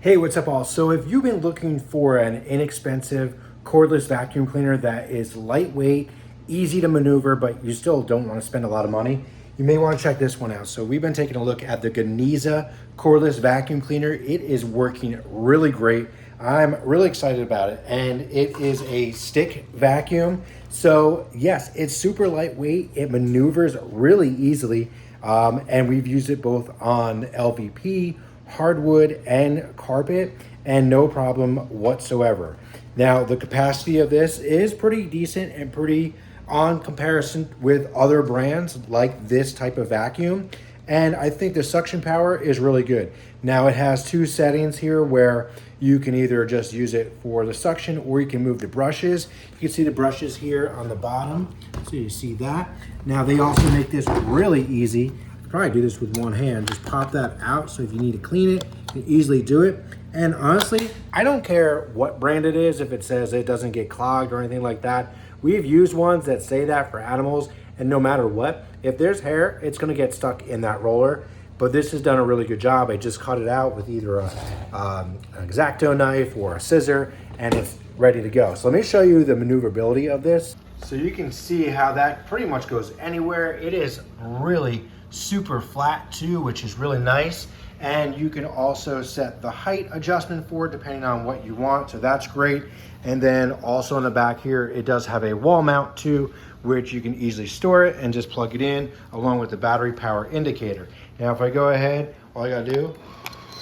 Hey, what's up all? So if you've been looking for an inexpensive cordless vacuum cleaner that is lightweight, easy to maneuver, but you still don't want to spend a lot of money, you may want to check this one out. So we've been taking a look at the Ganiza cordless vacuum cleaner. It is working really great. I'm really excited about it, and it is a stick vacuum. So yes, it's super lightweight. It maneuvers really easily, and we've used it both on LVP, hardwood, and carpet, and no problem whatsoever. Now, the capacity of this is pretty decent and pretty on comparison with other brands like this type of vacuum. And I think the suction power is really good. Now, it has two settings here where you can either just use it for the suction or you can move the brushes. You can see the brushes here on the bottom. So you see that. Now, they also make this really easy. Probably do this with one hand. Just pop that out, so if you need to clean it, you can easily do it. And honestly, I don't care what brand it is, if it says it doesn't get clogged or anything like that. We've used ones that say that for animals, and no matter what, if there's hair, it's gonna get stuck in that roller. But this has done a really good job. I just cut it out with either an X-Acto knife or a scissor, and it's ready to go. So let me show you the maneuverability of this. So you can see how that pretty much goes anywhere. It is really super flat too, which is really nice. And you can also set the height adjustment for it depending on what you want, so that's great. And then also in the back here, it does have a wall mount too, which you can easily store it and just plug it in along with the battery power indicator. Now if I go ahead, all I gotta do,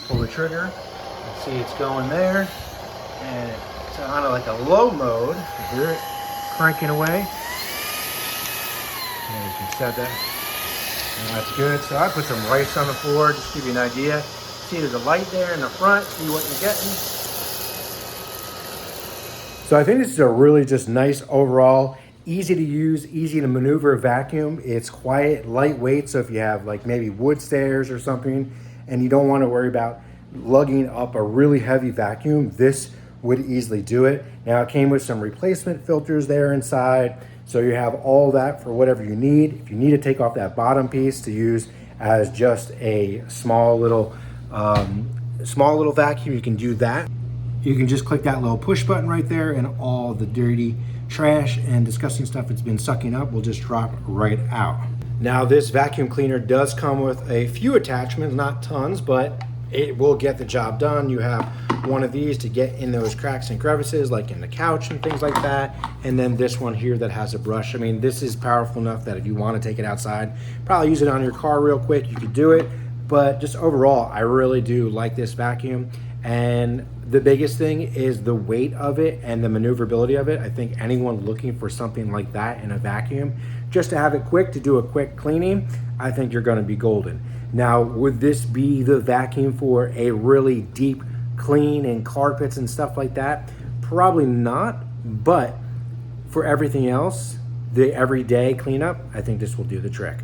pull the trigger, see it's going there, and it's on like a low mode. You hear it cranking away. And you can set that. And that's good. So I put some rice on the floor, just to give you an idea. See, there's a light there in the front, see what you're getting. So I think this is a really just nice overall, easy to use, easy to maneuver vacuum. It's quiet, lightweight, so if you have like maybe wood stairs or something and you don't want to worry about lugging up a really heavy vacuum, this would easily do it. Now it came with some replacement filters there inside, so you have all that for whatever you need. If you need to take off that bottom piece to use as just a small little vacuum, you can do that. You can just click that little push button right there, and all the dirty trash and disgusting stuff it's been sucking up will just drop right out. Now this vacuum cleaner does come with a few attachments, not tons, but it will get the job done. You have one of these to get in those cracks and crevices like in the couch and things like that, and then this one here that has a brush. I mean, this is powerful enough that if you want to take it outside, probably use it on your car real quick, you could do it. But just overall, I really do like this vacuum, and the biggest thing is the weight of it and the maneuverability of it. I think anyone looking for something like that in a vacuum, just to have it quick, to do a quick cleaning, I think you're going to be golden. Now, would this be the vacuum for a really deep clean and carpets and stuff like that? Probably not, but for everything else, the everyday cleanup, I think this will do the trick.